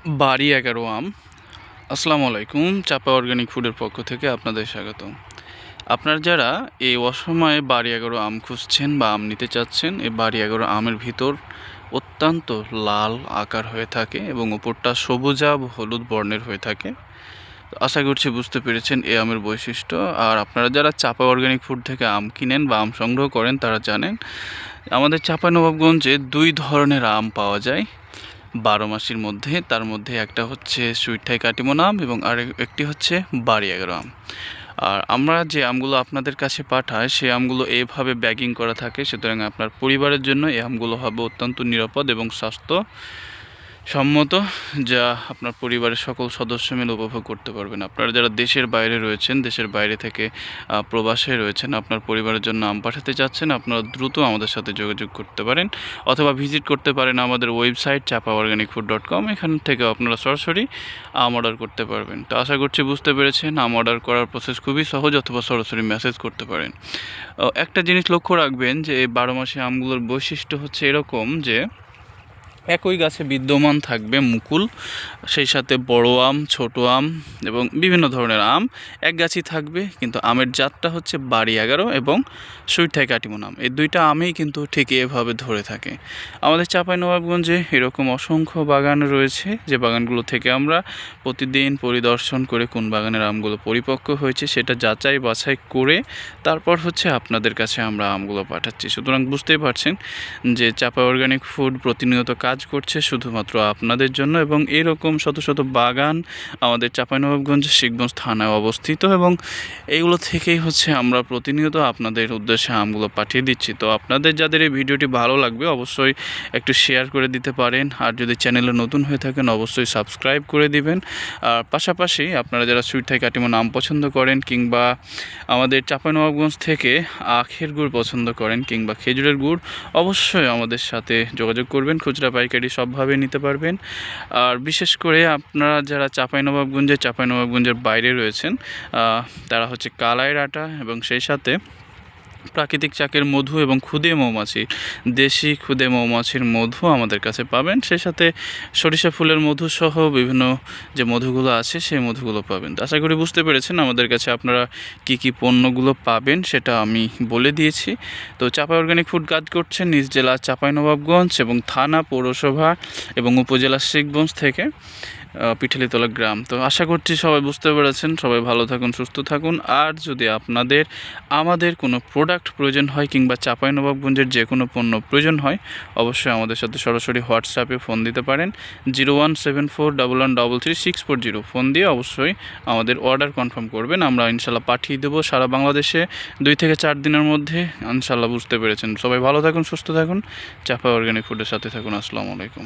বাড়ি ১১ আম। আসসালামু আলাইকুম। চাপা অর্গানিক ফুডের পক্ষ থেকে আপনাদের স্বাগতম। আপনারা যারা এই অসময়ে বাড়ি ১১ আম খুঁজছেন বা আম নিতে চাচ্ছেন, এই বাড়ি ১১ আমের ভিতর অত্যন্ত লাল আকার হয়ে থাকে এবং উপরটা সবুজাভ হলুদ বর্ণের হয়ে থাকে। তো আশা করছি বুঝতে পেরেছেন এই আমের বৈশিষ্ট্য। আর আপনারা যারা চাপা অর্গানিক ফুড থেকে আম কিনেন বা আম সংগ্রহ করেন তারা জানেন আমাদের চাঁপাইনবাবগঞ্জে ২ ধরনের আম পাওয়া যায় ১২ মাসির মধ্যে। তার মধ্যে একটা হচ্ছে সুইটথাই কাটিমন আম এবং একটি হচ্ছে বাড়ি ১১ আম। আর আমরা যে আমগুলো আপনাদের কাছে পাঠাই সেই আমগুলো এভাবে ব্যাগিং করা থাকে, সুতরাং আপনার পরিবারের জন্য এই আমগুলো হবে অত্যন্ত নিরাপদ এবং স্বাস্থ্যসম্মত, যা আপনার পরিবারের সকল সদস্য মিলে উপভোগ করতে পারবেন। আপনারা যারা দেশের বাইরে রয়েছেন, দেশের বাইরে থেকে প্রবাসে রয়েছেন, আপনার পরিবারের জন্য আম পাঠাতে চাচ্ছেন, আপনারা দ্রুত আমাদের সাথে যোগাযোগ করতে পারেন অথবা ভিজিট করতে পারেন আমাদের ওয়েবসাইট chapaorganicfood.com। এখান থেকেও আপনারা সরাসরি আম অর্ডার করতে পারবেন। তো আশা করছি বুঝতে পেরেছেন আম অর্ডার করার প্রসেস খুবই সহজ, অথবা সরাসরি মেসেজ করতে পারেন। একটা জিনিস লক্ষ্য রাখবেন যে এই ১২ মাসে আমগুলোর বৈশিষ্ট্য হচ্ছে এরকম যে একই গাছে বিদ্যমান থাকবে মুকুল, সেই সাথে বড় আম, ছোট আম এবং বিভিন্ন ধরনের আম এক গাছই থাকবে, কিন্তু আমের জাতটা হচ্ছে বাড়ি ১১ এবং সুইটথাই কাটিমন আম। এই দুইটা আমেই কিন্তু ঠিক এভাবে ধরে থাকে। আমাদের চাঁপাইনবাবগঞ্জে এরকম অসংখ্য বাগান রয়েছে, যে বাগানগুলো থেকে আমরা প্রতিদিন পরিদর্শন করে কোন বাগানের আমগুলো পরিপক্ক হয়েছে সেটা যাচাই বাছাই করে তারপর হচ্ছে আপনাদের কাছে আমরা আমগুলো পাঠাচ্ছি। সুতরাং বুঝতেই পারছেন যে চাপা অর্গানিক ফুড প্রতিনিয়ত কাজ করছে শুধুমাত্র আপনাদের জন্য, এবং এরকম শত শত বাগান আমাদের চাঁপাইনবাবগঞ্জের শিখগঞ্জ থানায় অবস্থিত, এবং এইগুলো থেকেই হচ্ছে আমরা প্রতিনিয়ত আপনাদের উদ্দেশ্যে আমগুলো পাঠিয়ে দিচ্ছি। তো আপনাদের যাদের এই ভিডিওটি ভালো লাগবে অবশ্যই একটু শেয়ার করে দিতে পারেন, আর যদি চ্যানেলে নতুন হয়ে থাকেন অবশ্যই সাবস্ক্রাইব করে দিবেন। আর পাশাপাশি আপনারা যারা সুইটথাই কাটিমন আম পছন্দ করেন, কিংবা আমাদের চাঁপাইনবাবগঞ্জ থেকে আখের গুড় পছন্দ করেন, কিংবা খেজুরের গুড়, অবশ্যই আমাদের সাথে যোগাযোগ করবেন। খুচরা পাইকারি সবভাবে নিতে পারবেন। আর বিশেষ করে আপনারা যারা চাঁপাইনবাবগঞ্জের বাইরে রয়েছেন, তারা হচ্ছে কালাইয়ের আটা এবং সেই সাথে প্রাকৃতিক চাকের মধু এবং খুদে মৌমাছি, দেশি খুদে মৌমাছির মধু আমাদের কাছে পাবেন। সেই সাথে সরিষা ফুলের মধু সহ বিভিন্ন যে মধুগুলো আছে সেই মধুগুলো পাবেন। তো আশা করি বুঝতে পেরেছেন আমাদের কাছে আপনারা কি কি পণ্যগুলো পাবেন সেটা আমি বলে দিয়েছি। তো চাঁপাই অর্গানিক ফুড কাজ করছে নিজ জেলা চাঁপাইনবাবগঞ্জ এবং থানা, পৌরসভা এবং উপজেলা শিখগঞ্জ থেকে পিঠালিতলা গ্রাম। তো আশা করছি সবাই বুঝতে পেরেছেন। সবাই ভালো থাকুন, সুস্থ থাকুন। আর যদি আপনাদের আমাদের কোনো প্রোডাক্ট প্রয়োজন হয় কিংবা চাঁপাইনবাবগঞ্জের যে কোনো পণ্য প্রয়োজন হয় অবশ্যই আমাদের সাথে সরাসরি হোয়াটসঅ্যাপে ফোন দিতে পারেন। 017411333640 ফোন দিয়ে অবশ্যই আমাদের অর্ডার কনফার্ম করবেন। আমরা ইনশাল্লাহ পাঠিয়ে দেবো সারা বাংলাদেশে 2 থেকে 4 দিনের মধ্যে। ইনশাল্লাহ বুঝতে পেরেছেন। সবাই ভালো থাকুন, সুস্থ থাকুন, চাঁপাই অর্গানিক ফুডের সাথে থাকুন। আসসালামু আলাইকুম।